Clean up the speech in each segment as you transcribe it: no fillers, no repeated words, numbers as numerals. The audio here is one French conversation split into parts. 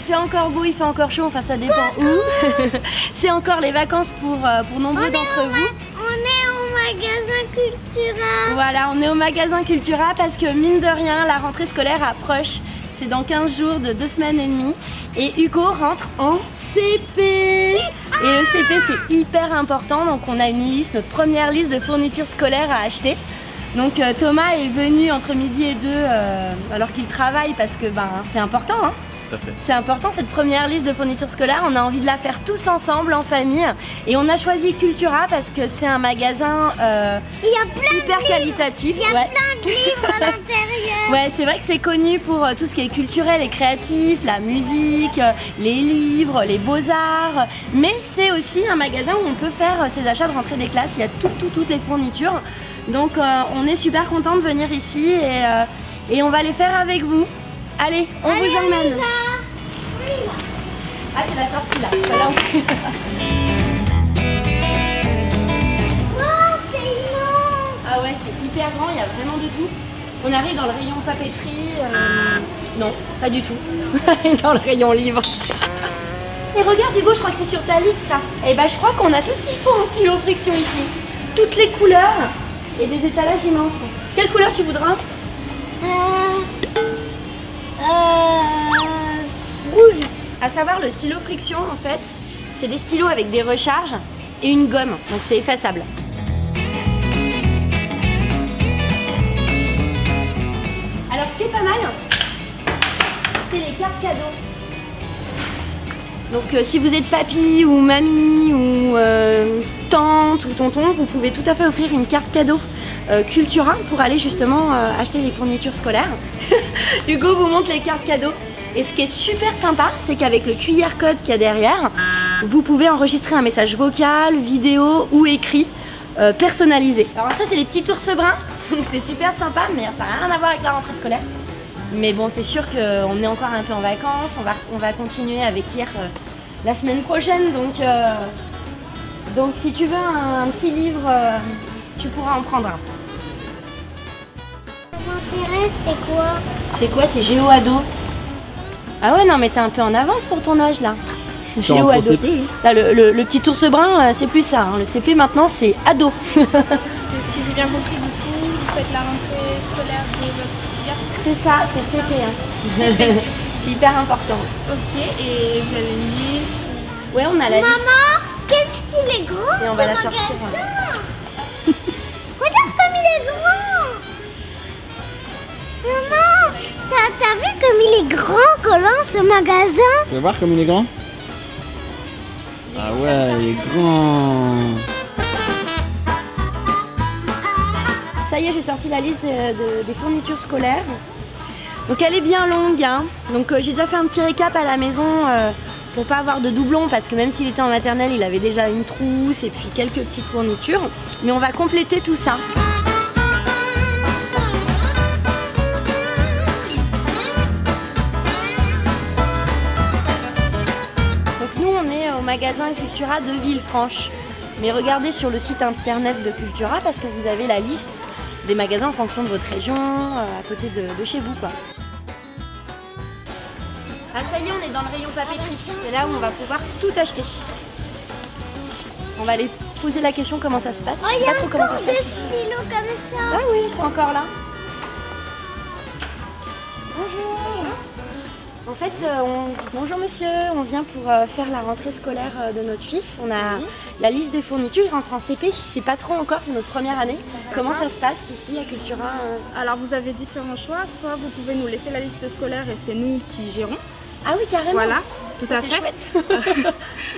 fait encore beau, il fait encore chaud, enfin ça dépend où. C'est encore les vacances pour nombreux d'entre vous. On est au magasin Cultura. Voilà, on est au magasin Cultura parce que mine de rien, la rentrée scolaire approche. C'est dans 15 jours de 2 semaines et demie. Et Hugo rentre en CP. Et le CP c'est hyper important, donc on a une liste, notre première liste de fournitures scolaires à acheter. Donc Thomas est venu entre midi et 2 alors qu'il travaille parce que c'est important. Hein. C'est important cette première liste de fournitures scolaires, on a envie de la faire tous ensemble en famille et on a choisi Cultura parce que c'est un magasin hyper qualitatif. Il y a plein de livres à l'intérieur. Ouais, c'est vrai que c'est connu pour tout ce qui est culturel et créatif, la musique, les livres, les beaux-arts, mais c'est aussi un magasin où on peut faire ses achats de rentrée des classes, il y a toutes les fournitures. Donc on est super content de venir ici et on va les faire avec vous. Allez, on vous emmène. Ah, c'est la sortie là. Wow, c'est immense. Ah ouais, c'est hyper grand, il y a vraiment de tout. On arrive dans le rayon papeterie. Non, pas du tout. Dans le rayon livre. Et regarde Hugo, je crois que c'est sur ta liste ça. Et je crois qu'on a tout ce qu'il faut en stylo friction ici. Toutes les couleurs et des étalages immenses. Quelle couleur tu voudras? Rouge. À savoir, le stylo friction en fait, c'est des stylos avec des recharges et une gomme, donc c'est effaçable. Alors ce qui est pas mal, c'est les cartes cadeaux. Donc si vous êtes papy ou mamie ou tante ou tonton, vous pouvez tout à fait offrir une carte cadeau Cultura pour aller justement acheter les fournitures scolaires. Hugo vous montre les cartes cadeaux. Et ce qui est super sympa, c'est qu'avec le QR code qu'il y a derrière, vous pouvez enregistrer un message vocal, vidéo ou écrit personnalisé. Alors ça c'est les petits ours bruns, donc c'est super sympa, mais ça n'a rien à voir avec la rentrée scolaire. Mais bon, c'est sûr qu'on est encore un peu en vacances, on va continuer avec hier la semaine prochaine, donc si tu veux un petit livre, tu pourras en prendre un. Ça m'intéresse, c'est quoi? C'est quoi? C'est Géo Ado. Ah ouais, non mais t'es un peu en avance pour ton âge là. Géo Ado. CP, là, le petit ours brun, c'est plus ça. Hein. Le CP maintenant c'est ado. Si j'ai bien compris, du coup, vous faites la rentrée scolaire de votre petit garçon? C'est ça, c'est CP. Hein. C'est hyper important. Ok, et vous avez une liste? Ouais, on a la liste. Maman, qu'est-ce qu'il est grand? Et on va la sortir. Regarde comme il est grand. Maman, t'as vu comme il est grand, Colin, ce magasin? Tu vas voir comme il est grand? Ah ouais, il est grand. Ça y est, j'ai sorti la liste des fournitures scolaires. Donc elle est bien longue. Hein. Donc j'ai déjà fait un petit récap à la maison pour pas avoir de doublons parce que même s'il était en maternelle, il avait déjà une trousse et puis quelques petites fournitures. Mais on va compléter tout ça. Au magasin Cultura de Villefranche. Mais regardez sur le site internet de Cultura parce que vous avez la liste des magasins en fonction de votre région, à côté de chez vous quoi. Ah ça y est, on est dans le rayon papeterie, c'est là où on va pouvoir tout acheter. On va aller poser la question comment ça se passe. Je sais pas trop comment ça se passe. Des stylos comme ça. Ah oui, ils sont encore là. Bonjour. En fait, bonjour monsieur, on vient pour faire la rentrée scolaire de notre fils. On a la liste des fournitures, il rentre en CP, je sais pas trop encore, c'est notre première année. Comment ça se passe ici à Cultura? Alors vous avez différents choix, soit vous pouvez nous laisser la liste scolaire et c'est nous qui gérons. Ah oui, carrément. Voilà, tout à c'est fait. Chouette.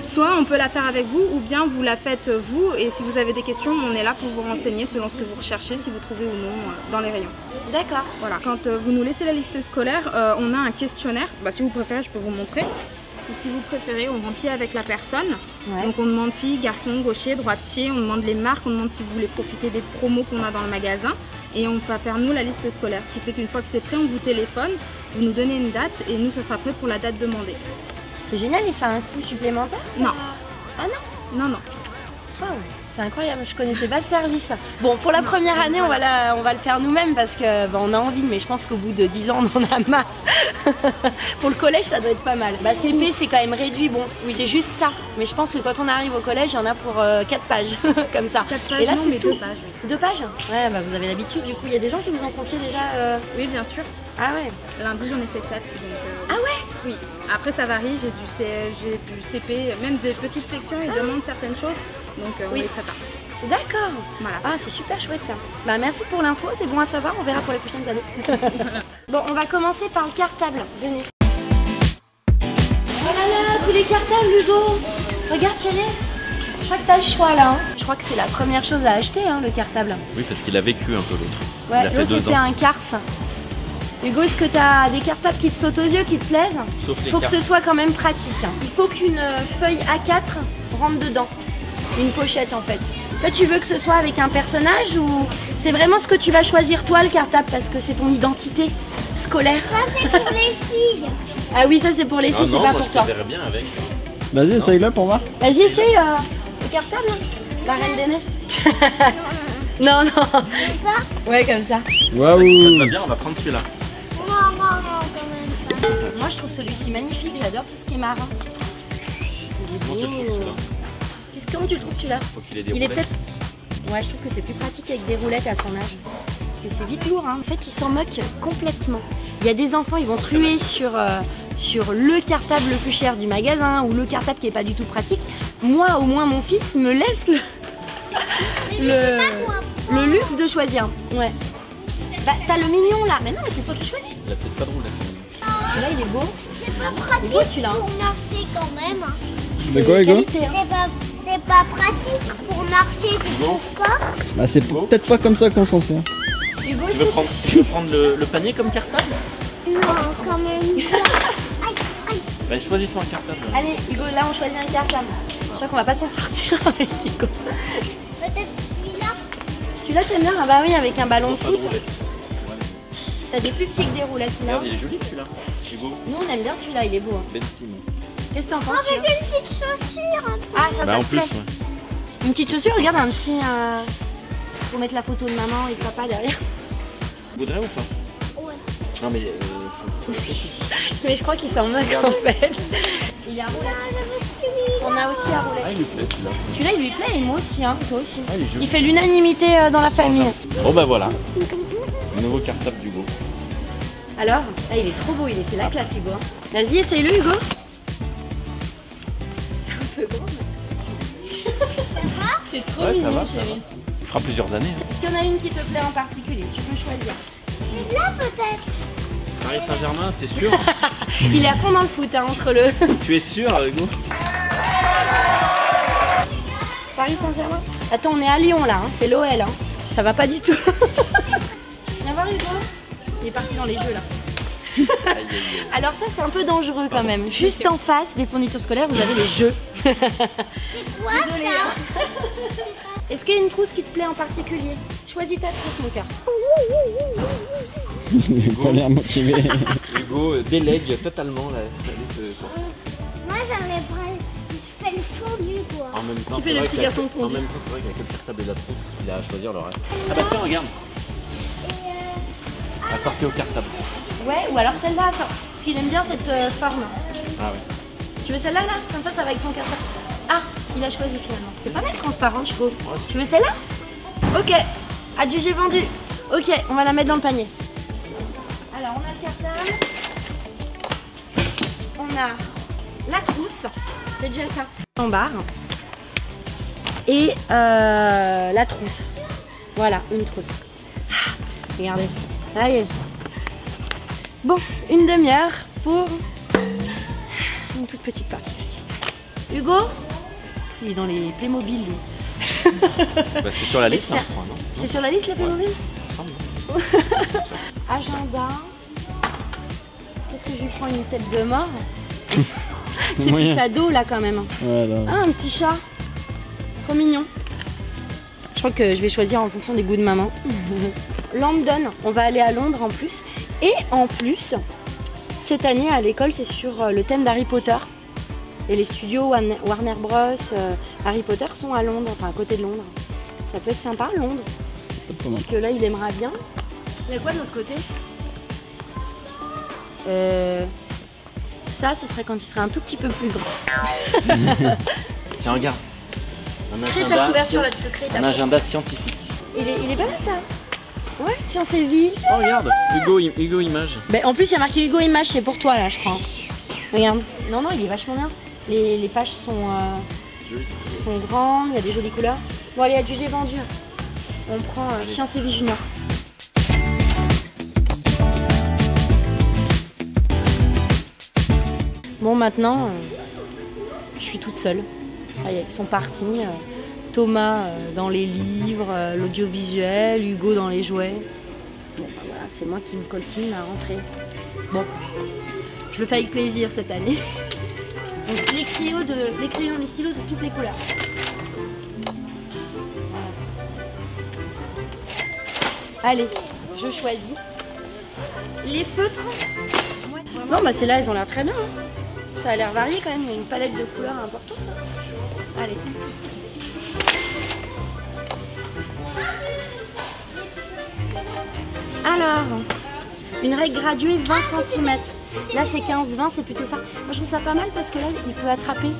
Soit on peut la faire avec vous ou bien vous la faites vous et si vous avez des questions, on est là pour vous renseigner selon ce que vous recherchez, si vous trouvez ou non dans les rayons. D'accord. Voilà. Quand vous nous laissez la liste scolaire, on a un questionnaire. Si vous préférez, je peux vous montrer. Ou si vous préférez, on remplit avec la personne. Ouais. Donc on demande fille, garçon, gaucher, droitier, on demande les marques, on demande si vous voulez profiter des promos qu'on a dans le magasin. Et on va faire nous la liste scolaire. Ce qui fait qu'une fois que c'est prêt, on vous téléphone, vous nous donnez une date et nous ça sera prêt pour la date demandée. C'est génial et ça a un coût supplémentaire ça? Non. Ah non? Non, non. Wow, c'est incroyable, je connaissais pas ce service. Bon, pour la première année, on va le faire nous-mêmes parce que bah, on a envie, mais je pense qu'au bout de 10 ans, on en a marre. Pour le collège, ça doit être pas mal. Bah, CP, c'est quand même réduit, bon, oui, c'est juste ça. Mais je pense que quand on arrive au collège, il y en a pour 4 pages, comme ça. 4 pages, et là, non, c'est mais tout. 2 pages. Oui. 2 pages? Ouais, bah vous avez l'habitude, du coup, il y a des gens qui vous ont confié déjà. Oui, bien sûr. Ah ouais. Lundi, j'en ai fait 7. Donc, Ah ouais? Oui. Après, ça varie. J'ai du CP, même de petites sections, ils demandent certaines choses. Donc, on les prépare. D'accord. Voilà. Ah, c'est super chouette ça. Bah merci pour l'info, c'est bon à savoir, on verra pour les prochaines années. Bon, on va commencer par le cartable. Venez. Oh là là, tous les cartables, Hugo. Regarde, chérie. Je crois que t'as le choix là. Hein. Je crois que c'est la première chose à acheter, hein, le cartable. Oui, parce qu'il a vécu un peu l'autre. Ouais, il a fait l'autre 2 c'était ans. un Cars. Hugo, est-ce que t'as des cartables qui te sautent aux yeux, qui te plaisent? Sauf les Faut que cartes. ce soit quand même pratique. Hein. Il faut qu'une feuille A4 rentre dedans. Une pochette en fait. Toi, tu veux que ce soit avec un personnage ou c'est vraiment ce que tu vas choisir toi, le cartable, parce que c'est ton identité scolaire? Ça, c'est pour les filles. Ah oui, ça c'est pour les filles, c'est pas pour toi. Je te verrais bien avec. Vas-y, essaye-le pour voir. Vas-y, essaye le cartable, la Reine des Neiges. Non, non. Comme ça? Ouais, comme ça. Ça te Waouh. va bien, on va prendre celui-là. Non, quand même pas. Moi, je trouve celui-ci magnifique. J'adore tout ce qui est marin. Il est Comment tu le trouves beau. celui-là? Comment tu le trouves celui-là? Faut qu'il ait des Il est roulettes. peut-être. Ouais, je trouve que c'est plus pratique avec des roulettes à son âge. Parce que c'est vite lourd, hein. En fait, ils s'en moquent complètement. Il y a des enfants, ils vont se ruer sur le cartable le plus cher du magasin ou le cartable qui est pas du tout pratique. Moi, au moins, mon fils me laisse le luxe de choisir. Ouais. Bah, t'as le mignon là. Mais non, mais c'est toi qui choisis. Il a peut-être pas de roulettes. Celui-là, il est beau. C'est pas Il est pratique beau celui-là. pour marcher quand même. De quoi, Hugo? Qualité, hein. C'est pas pratique pour marcher, tu trouves pas? Bah, c'est peut-être pas comme ça qu'on s'en sert. Hugo, Tu veux prendre le panier comme cartable? Non, quand même pas. Aïe, aïe. Bah, choisis-moi un cartable. allez, Hugo, là, on choisit un cartable. Je crois qu'on va pas s'en sortir avec Hugo. Peut-être celui-là. Celui-là, t'aimes bien? Ah bah oui, avec un ballon de Pas de foot. roulettes. T'as des plus petits que des roulettes là. Regarde, il est joli celui-là. Hugo. Nous, on aime bien celui-là, il est beau. Hein. Ben Sim. Qu'est-ce que t'en penses? Avec celui-là une petite chaussure. Un peu. Ah, ça, Bah, ça en te plus, plaît. ouais. Une petite chaussure, regarde, un petit. Pour mettre la photo de maman et de papa derrière. Tu voudrais ou pas? Ouais. Non, mais Mais je crois qu'il s'en moque en fait. Il est à roulette. Ah, je veux celui-là. On a aussi à roulette. ah, il lui plaît celui-là. Celui-là, il lui plaît et moi aussi, hein, toi aussi. Ah, il est joli. Il fait l'unanimité dans la famille. Bon, bah voilà. Le nouveau cartable d'Hugo. Alors, ah, il est trop beau, c'est la classe, Hugo. Hein. Vas-y, essaye-le, Hugo. C'est un peu grand. C'est trop Ouais, ça mignon, va, ça chérie. Il fera plusieurs années. Hein. Est-ce qu'il y en a une qui te plaît en particulier? Tu peux choisir. Celui-là peut-être. Paris Saint-Germain, t'es sûr? Il est à fond dans le foot, hein, entre le Tu es sûr, Hugo? Paris Saint-Germain. Attends, on est à Lyon là, hein, c'est l'OL. Hein. Ça va pas du tout. Viens voir, Hugo. Il est parti dans les jeux là. Aïe, aïe, aïe. Alors ça, c'est un peu dangereux quand même. Juste en face des fournitures scolaires, vous avez les jeux. C'est quoi Désolée, ça? hein. Est-ce qu'il y a une trousse qui te plaît en particulier? Choisis ta trousse, mon cœur. Il a pas l'air motivé. Hugo délègue totalement la liste de courses. Moi j'avais je fais le fondu quoi. En même temps, Tu fais c'est le vrai petit que- garçon En fondu. même temps, c'est vrai qu'avec le cartable et la trousse, il a à choisir le reste. Ah bah tiens, regarde. Assorti au cartable. Ouais, ou alors celle-là, ça. Parce qu'il aime bien cette forme. Ah ouais. Tu veux celle-là là? Comme ça va avec ton cartable. Ah, il a choisi finalement. C'est pas mal transparent, je trouve. Tu veux celle-là? Ok. Adjugé vendu. Ok, on va la mettre dans le panier. Alors, on a le cartable. On a la trousse. C'est déjà ça. En barre. Et la trousse. Voilà, une trousse. Ah, regardez, ça y est. Bon, une demi-heure pour une toute petite partie de la liste. Hugo, il est dans les Playmobil, lui. Bah, c'est sur la liste, ça- hein, je crois, non? C'est sur la liste, les Playmobil? Agenda. Qu'est-ce que je lui prends, une tête de mort? C'est Moyen. plus ado là quand même. Voilà. Ah, un petit chat. Trop mignon. Je crois que je vais choisir en fonction des goûts de maman. London, on va aller à Londres en plus. Et en plus, cette année à l'école, c'est sur le thème d'Harry Potter. Et les studios Warner Bros, Harry Potter sont à Londres, enfin à côté de Londres. Ça peut être sympa, Londres. Parce que là, il aimera bien. Il y a quoi de l'autre côté? Ça, ce serait quand il serait un tout petit peu plus grand. Tiens, regarde. Crée ta couverture là, tu peux créer ta Un agenda scientifique. Il est pas mal ça. Ouais, science et vie. Oh, regarde, Hugo Images. Bah, en plus, il y a marqué Hugo Images, c'est pour toi là, je crois. Regarde. Non, non, il est vachement bien. Les pages sont grandes, il y a des jolies couleurs. Bon, allez, adjugé vendu. On prend Science et Vie Junior. Bon, maintenant, je suis toute seule. Ils sont partis. Thomas dans les livres, l'audiovisuel, Hugo dans les jouets. Bon, bah, voilà, c'est moi qui me coltine à rentrer. Bon, je le fais avec plaisir cette année. Donc, les crayons, les stylos de toutes les couleurs. Allez, je choisis. Les feutres. Non, bah celles-là, elles ont l'air très bien. Hein. Ça a l'air varié quand même. Il y a une palette de couleurs importante. Hein. Allez. Alors, une règle graduée 20 cm. Là, c'est 15-20, c'est plutôt ça. Moi, je trouve ça pas mal parce que là, il peut attraper.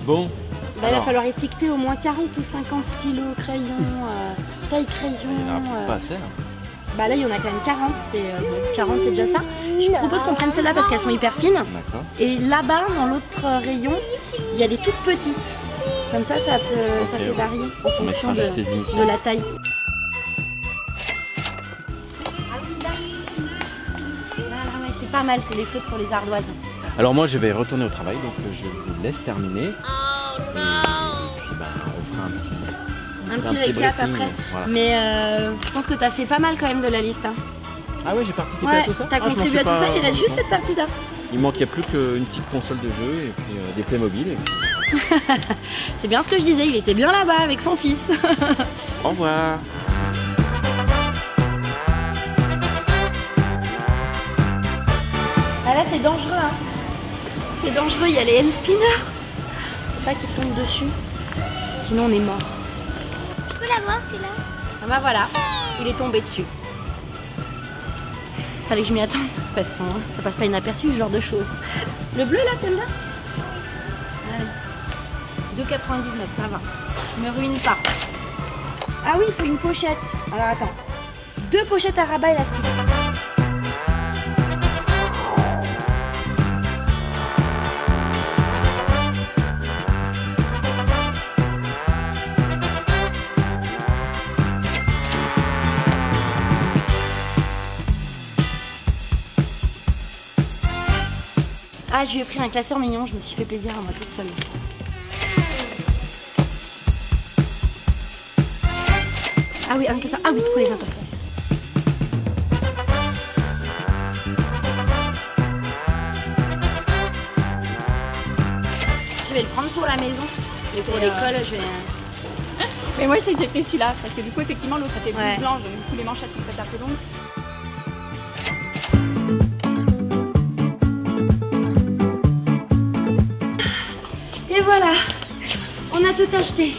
Bon. Là, il va falloir étiqueter au moins 40 ou 50 stylos, crayons, taille crayon. Il n'y en a pas assez. Hein. Bah là, il y en a quand même 40. 40, c'est déjà ça. Je propose qu'on prenne celles-là parce qu'elles sont hyper fines. D'accord. Et là-bas, dans l'autre rayon, il y a des toutes petites. Comme ça, ça peut varier en fonction de la taille. C'est pas mal, c'est les feutres pour les ardoises. Alors moi, je vais retourner au travail, donc je vous laisse terminer. Et puis bah, on fera un petit récap briefing, après. Voilà. Mais je pense que tu as fait pas mal quand même de la liste. Hein. Ah ouais, j'ai participé à tout ça. T'as contribué à tout ça, il reste juste cette partie-là. Il manquait plus qu'une petite console de jeu et puis des Playmobil. Et puis... C'est bien ce que je disais, il était bien là-bas avec son fils. Au revoir. Ah là, c'est dangereux. Hein. C'est dangereux, il y a les hand spinners. Faut pas qu'ils tombent dessus. Sinon, on est mort. Je peux l'avoir celui-là? Ah bah voilà, il est tombé dessus. Fallait que je m'y attende de toute façon, hein. Ça passe pas inaperçu ce genre de choses. Le bleu là, t'aimes bien? 2,99, ça va. Je me ruine pas. Ah oui, il faut une pochette. Alors attends. 2 pochettes à rabat élastique. Ah, je lui ai pris un classeur mignon, je me suis fait plaisir à moi toute seule. Ah oui, un classeur. Ah oui, pour les interfaces. Je vais le prendre pour la maison. Et pour l'école, je vais... Mais moi je sais que j'ai pris celui-là parce que du coup effectivement l'autre ça fait Ouais. plus blanche, donc du coup les manches elles sont peut-être un peu longues. Et voilà, on a tout acheté.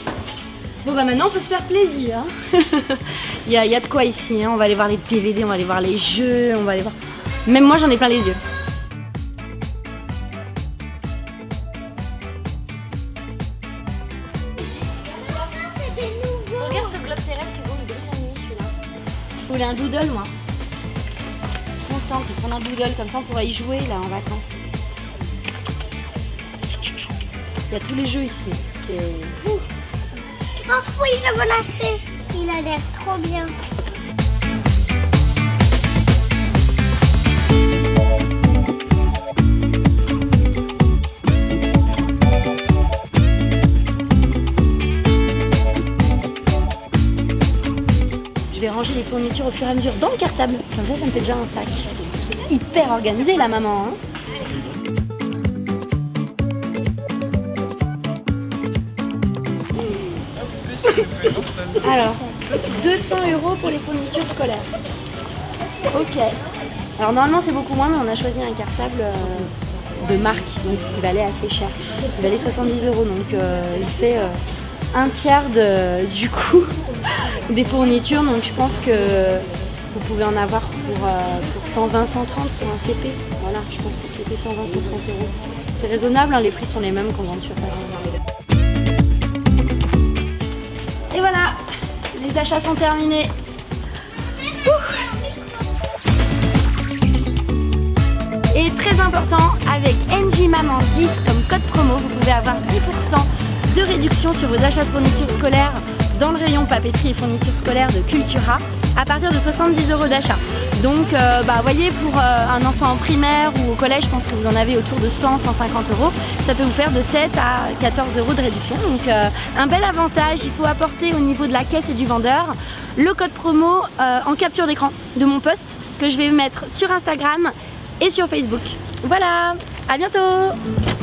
Bon bah maintenant on peut se faire plaisir. Hein. il y a de quoi ici, hein. On va aller voir les DVD, on va aller voir les jeux, on va aller voir... Même moi j'en ai plein les yeux. Regarde ce globe terrestre, tu vois, il brille la nuit celui-là. Je voulais un doodle moi. Contente de prendre un doodle, comme ça on pourra y jouer là en vacances. Il y a tous les jeux ici. Oh oui, je veux l'acheter. Il a l'air trop bien. Je vais ranger les fournitures au fur et à mesure dans le cartable. Comme ça me fait déjà un sac. Hyper organisé la maman. Hein. Alors, 200 € pour les fournitures scolaires. Ok. Alors normalement c'est beaucoup moins, mais on a choisi un cartable de marque, donc qui valait assez cher. Il valait 70 €, donc il fait un tiers du coût des fournitures, donc je pense que vous pouvez en avoir pour 120, 130 pour un CP. Voilà, je pense pour CP 120, 130 €. C'est raisonnable, hein, les prix sont les mêmes qu'en grande surface. Et voilà, les achats sont terminés. Et très important, avec NJMaman10 comme code promo, vous pouvez avoir 10% de réduction sur vos achats de fournitures scolaires dans le rayon papeterie et fournitures scolaires de Cultura à partir de 70 € d'achat. Donc voyez, pour un enfant en primaire ou au collège, je pense que vous en avez autour de 100, 150 €. Ça peut vous faire de 7 à 14 € de réduction. Donc un bel avantage, il faut apporter au niveau de la caisse et du vendeur le code promo en capture d'écran de mon post que je vais mettre sur Instagram et sur Facebook. Voilà, à bientôt!